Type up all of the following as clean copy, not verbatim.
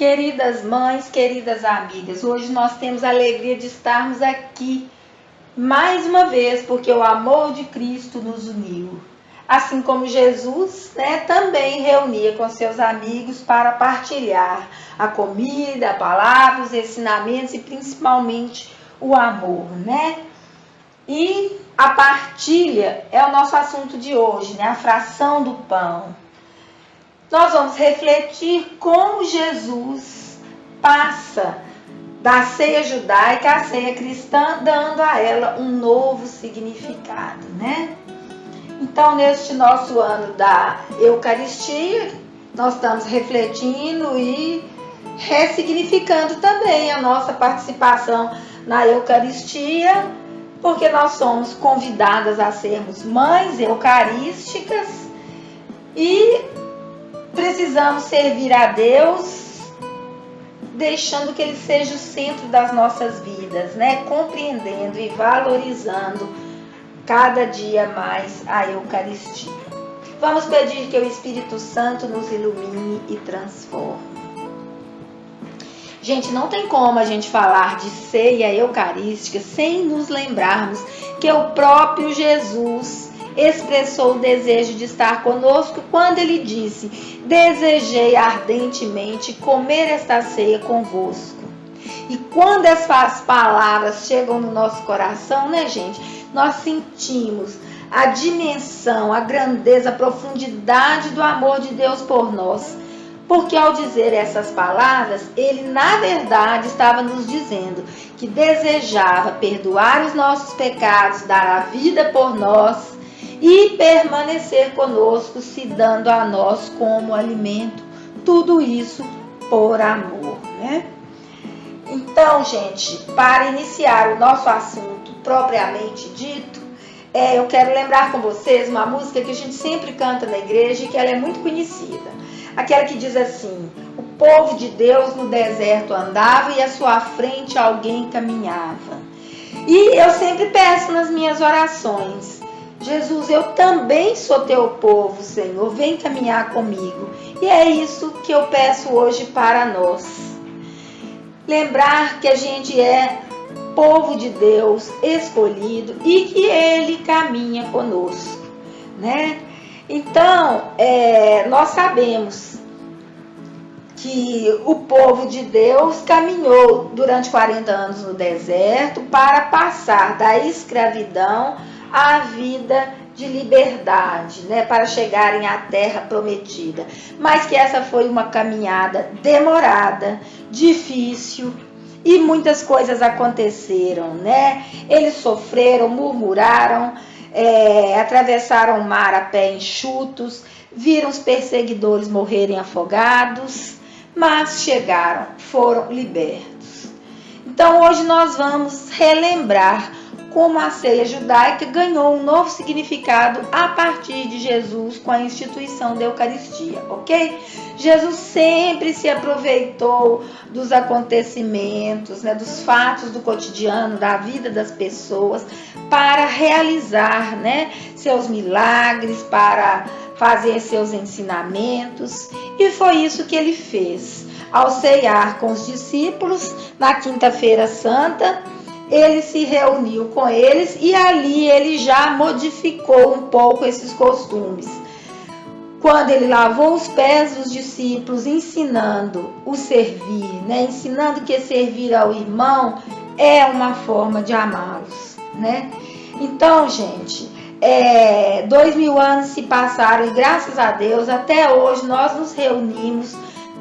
Queridas mães, queridas amigas, hoje nós temos a alegria de estarmos aqui mais uma vez, porque o amor de Cristo nos uniu. Assim como Jesus, também reunia com seus amigos para partilhar a comida, a palavra, os ensinamentos e principalmente o amor, E a partilha é o nosso assunto de hoje, a fração do pão. Nós vamos refletir como Jesus passa da ceia judaica à ceia cristã, dando a ela um novo significado, Então, neste nosso ano da Eucaristia, nós estamos refletindo e ressignificando também a nossa participação na Eucaristia, porque nós somos convidadas a sermos mães eucarísticas e precisamos servir a Deus, deixando que Ele seja o centro das nossas vidas, compreendendo e valorizando cada dia mais a Eucaristia. Vamos pedir que o Espírito Santo nos ilumine e transforme. Gente, não tem como a gente falar de ceia eucarística sem nos lembrarmos que o próprio Jesus expressou o desejo de estar conosco quando ele disse: desejei ardentemente comer esta ceia convosco. E quando essas palavras chegam no nosso coração, gente, nós sentimos a dimensão, a grandeza, a profundidade do amor de Deus por nós. Porque ao dizer essas palavras, ele na verdade estava nos dizendo que desejava perdoar os nossos pecados, dar a vida por nós e permanecer conosco, se dando a nós como alimento, tudo isso por amor, Então, gente, para iniciar o nosso assunto propriamente dito, eu quero lembrar com vocês uma música que a gente sempre canta na igreja e que ela é muito conhecida. Aquela que diz assim: o povo de Deus no deserto andava e à sua frente alguém caminhava. E eu sempre peço nas minhas orações: Jesus, eu também sou teu povo, Senhor, vem caminhar comigo. E é isso que eu peço hoje para nós. Lembrar que a gente é povo de Deus, escolhido, e que Ele caminha conosco, Então, nós sabemos que o povo de Deus caminhou durante 40 anos no deserto para passar da escravidão à vida de liberdade, para chegarem à terra prometida. Mas que essa foi uma caminhada demorada, difícil, e muitas coisas aconteceram, Eles sofreram, murmuraram, atravessaram o mar a pé enxutos, viram os perseguidores morrerem afogados, mas chegaram, foram libertos. Então hoje nós vamos relembrar como a ceia judaica ganhou um novo significado a partir de Jesus com a instituição da Eucaristia, ok? Jesus sempre se aproveitou dos acontecimentos, dos fatos do cotidiano, da vida das pessoas, para realizar, seus milagres, para fazer seus ensinamentos. E foi isso que ele fez. Ao ceiar com os discípulos, na quinta-feira santa, ele se reuniu com eles e ali ele já modificou um pouco esses costumes. Quando ele lavou os pés dos discípulos, ensinando o servir, ensinando que servir ao irmão é uma forma de amá-los, Então, gente, 2000 anos se passaram e graças a Deus até hoje nós nos reunimos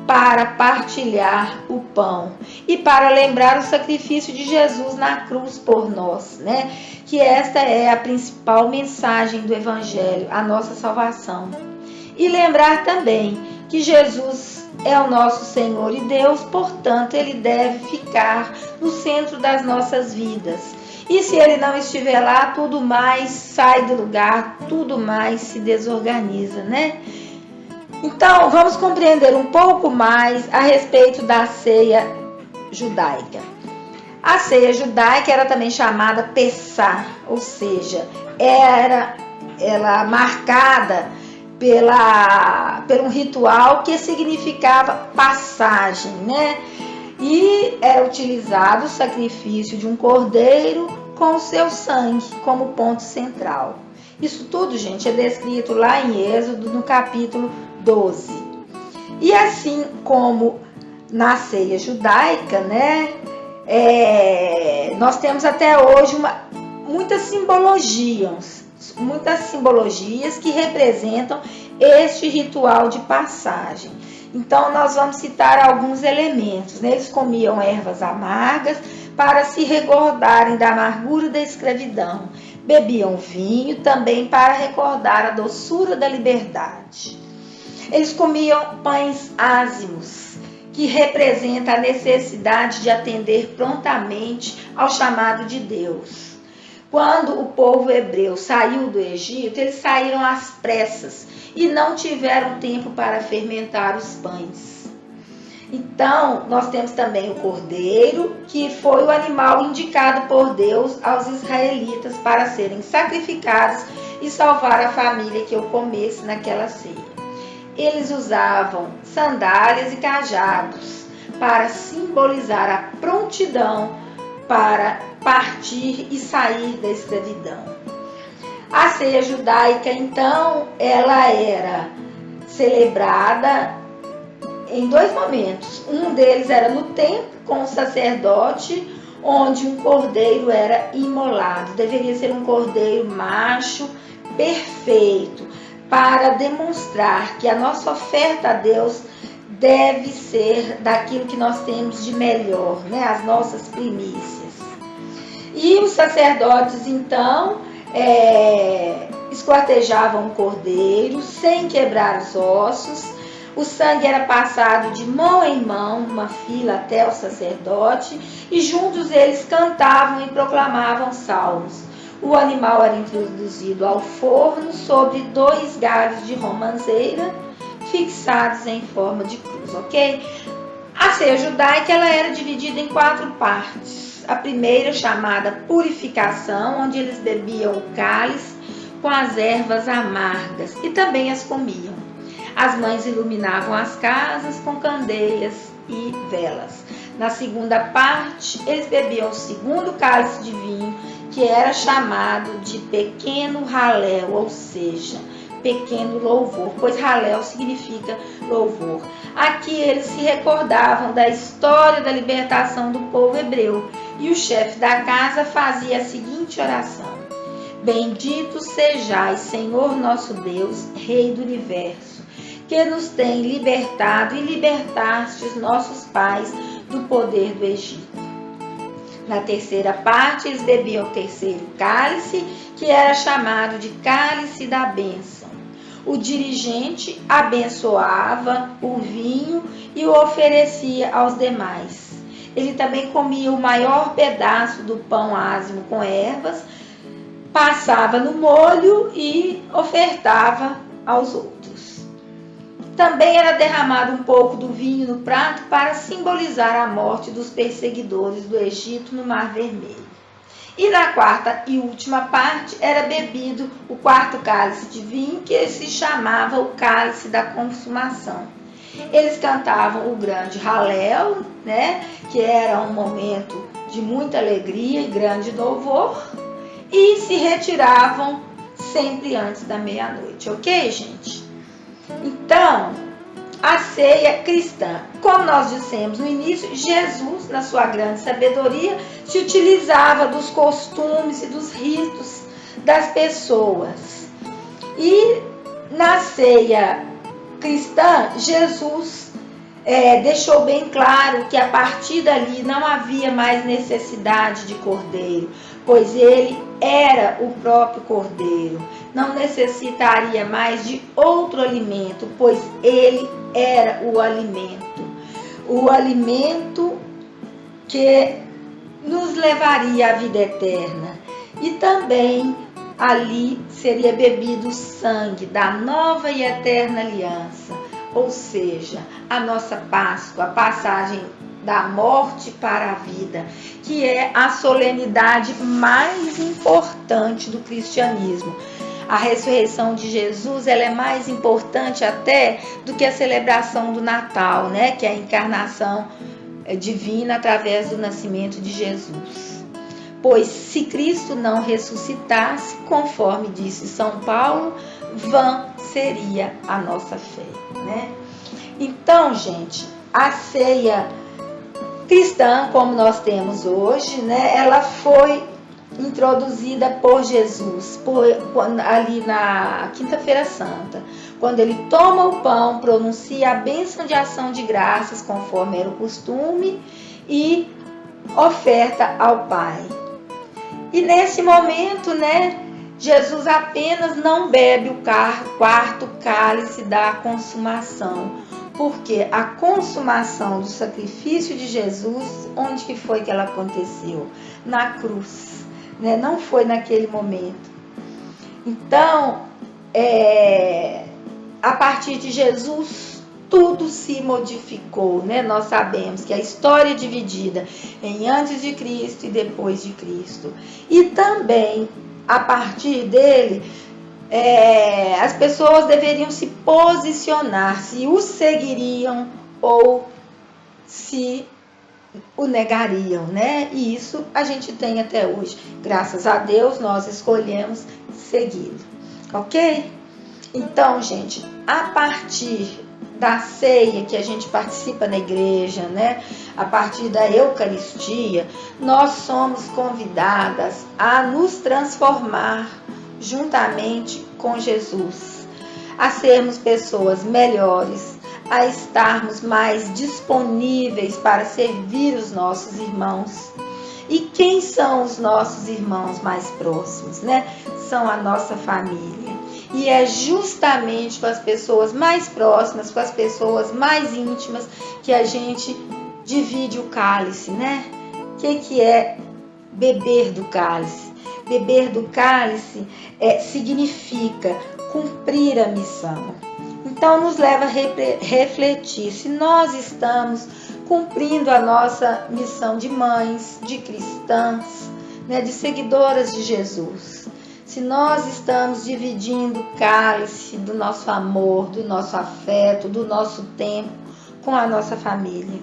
para partilhar o pão e para lembrar o sacrifício de Jesus na cruz por nós, Que esta é a principal mensagem do Evangelho, a nossa salvação. E lembrar também que Jesus é o nosso Senhor e Deus, portanto, Ele deve ficar no centro das nossas vidas. E se Ele não estiver lá, tudo mais sai do lugar, tudo mais se desorganiza, Então, vamos compreender um pouco mais a respeito da ceia judaica. A ceia judaica era também chamada Pessah, ou seja, era ela marcada por um ritual que significava passagem, né? E era utilizado o sacrifício de um cordeiro com o seu sangue como ponto central. Isso tudo, gente, é descrito lá em Êxodo, no capítulo 12. E assim como na ceia judaica, né, nós temos até hoje muitas simbologias que representam este ritual de passagem. Então, nós vamos citar alguns elementos, né? Eles comiam ervas amargas para se recordarem da amargura da escravidão. Bebiam vinho também para recordar a doçura da liberdade. Eles comiam pães ázimos, que representa a necessidade de atender prontamente ao chamado de Deus. Quando o povo hebreu saiu do Egito, eles saíram às pressas e não tiveram tempo para fermentar os pães. Então, nós temos também o cordeiro, que foi o animal indicado por Deus aos israelitas para serem sacrificados e salvar a família que o comesse naquela ceia. Eles usavam sandálias e cajados para simbolizar a prontidão para partir e sair da escravidão. A ceia judaica, então, ela era celebrada em dois momentos. Um deles era no templo, com o sacerdote, onde um cordeiro era imolado. Deveria ser um cordeiro macho, perfeito, para demonstrar que a nossa oferta a Deus deve ser daquilo que nós temos de melhor, né? As nossas primícias. E os sacerdotes, então, esquartejavam o cordeiro sem quebrar os ossos. O sangue era passado de mão em mão, numa fila até o sacerdote, e juntos eles cantavam e proclamavam salmos. O animal era introduzido ao forno sobre 2 galhos de romanceira fixados em forma de cruz, ok? A ceia judaica ela era dividida em 4 partes. A primeira, chamada purificação, onde eles bebiam o cálice com as ervas amargas e também as comiam. As mães iluminavam as casas com candeias e velas. Na segunda parte, eles bebiam o segundo cálice de vinho, que era chamado de pequeno Halel, ou seja, pequeno louvor, pois Halel significa louvor. Aqui eles se recordavam da história da libertação do povo hebreu, e o chefe da casa fazia a seguinte oração: Bendito sejais, Senhor nosso Deus, Rei do Universo, que nos tem libertado e libertastes nossos pais do poder do Egito. Na terceira parte, eles bebiam o terceiro cálice, que era chamado de cálice da bênção. O dirigente abençoava o vinho e o oferecia aos demais. Ele também comia o maior pedaço do pão ázimo com ervas, passava no molho e ofertava aos outros. Também era derramado um pouco do vinho no prato para simbolizar a morte dos perseguidores do Egito no Mar Vermelho. E na quarta e última parte era bebido o quarto cálice de vinho, que se chamava o cálice da consumação. Eles cantavam o grande Halel, né, que era um momento de muita alegria e grande louvor, e se retiravam sempre antes da meia-noite, ok, gente? Então, a ceia cristã, como nós dissemos no início, Jesus, na sua grande sabedoria, se utilizava dos costumes e dos ritos das pessoas. E na ceia cristã, Jesus deixou bem claro que a partir dali não havia mais necessidade de cordeiro, pois ele era o próprio cordeiro. Não necessitaria mais de outro alimento, pois ele era o alimento que nos levaria à vida eterna. E também ali seria bebido o sangue da nova e eterna aliança, ou seja, a nossa Páscoa, a passagem da morte para a vida, que é a solenidade mais importante do cristianismo. A ressurreição de Jesus, ela é mais importante até do que a celebração do Natal, né? Que é a encarnação divina através do nascimento de Jesus. Pois se Cristo não ressuscitasse, conforme disse São Paulo, vã seria a nossa fé, né? Então, gente, a ceia cristã, como nós temos hoje, né? Ela foi introduzida por Jesus ali na Quinta-feira Santa, quando ele toma o pão, pronuncia a bênção de ação de graças, conforme era o costume, e oferta ao Pai. E nesse momento, né, Jesus apenas não bebe o quarto cálice da consumação, porque a consumação do sacrifício de Jesus, onde que foi que ela aconteceu? Na cruz, né? Não foi naquele momento. Então, a partir de Jesus, tudo se modificou, né? Nós sabemos que a história é dividida em antes de Cristo e depois de Cristo. E também, a partir dele, as pessoas deveriam se posicionar, se o seguiriam ou se o negariam, né? E isso a gente tem até hoje. Graças a Deus, nós escolhemos segui-lo, ok? Então, gente, a partir da ceia que a gente participa na igreja, né? A partir da Eucaristia, nós somos convidadas a nos transformar juntamente com Jesus, a sermos pessoas melhores, a estarmos mais disponíveis para servir os nossos irmãos. E quem são os nossos irmãos mais próximos, né? São a nossa família. E é justamente com as pessoas mais próximas, com as pessoas mais íntimas, que a gente divide o cálice, né? O que é beber do cálice? Beber do cálice significa cumprir a missão. Então, nos leva a refletir se nós estamos cumprindo a nossa missão de mães, de cristãs, né, de seguidoras de Jesus. Se nós estamos dividindo o cálice do nosso amor, do nosso afeto, do nosso tempo com a nossa família.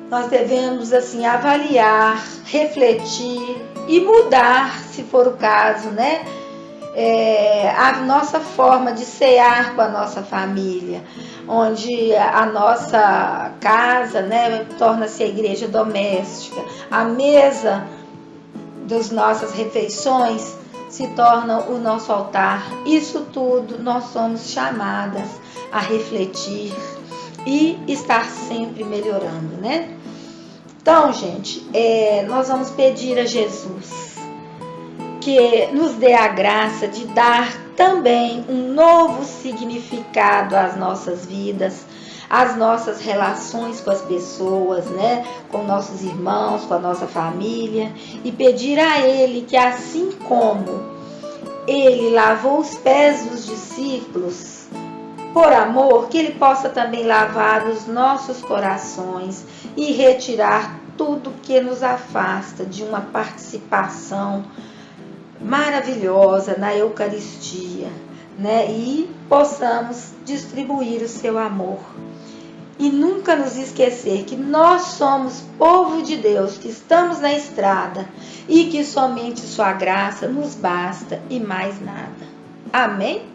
Nós devemos, assim, avaliar, refletir e mudar, se for o caso, né? A nossa forma de cear com a nossa família, onde a nossa casa, né, torna-se a igreja doméstica, a mesa das nossas refeições se torna o nosso altar. Isso tudo nós somos chamadas a refletir e estar sempre melhorando, né? Então, gente, nós vamos pedir a Jesus que nos dê a graça de dar também um novo significado às nossas vidas, às nossas relações com as pessoas, né? Com nossos irmãos, com a nossa família, e pedir a Ele que, assim como Ele lavou os pés dos discípulos, por amor, que Ele possa também lavar os nossos corações e retirar tudo que nos afasta de uma participação maravilhosa na Eucaristia, né? E possamos distribuir o seu amor. E nunca nos esquecer que nós somos povo de Deus, que estamos na estrada e que somente sua graça nos basta e mais nada. Amém?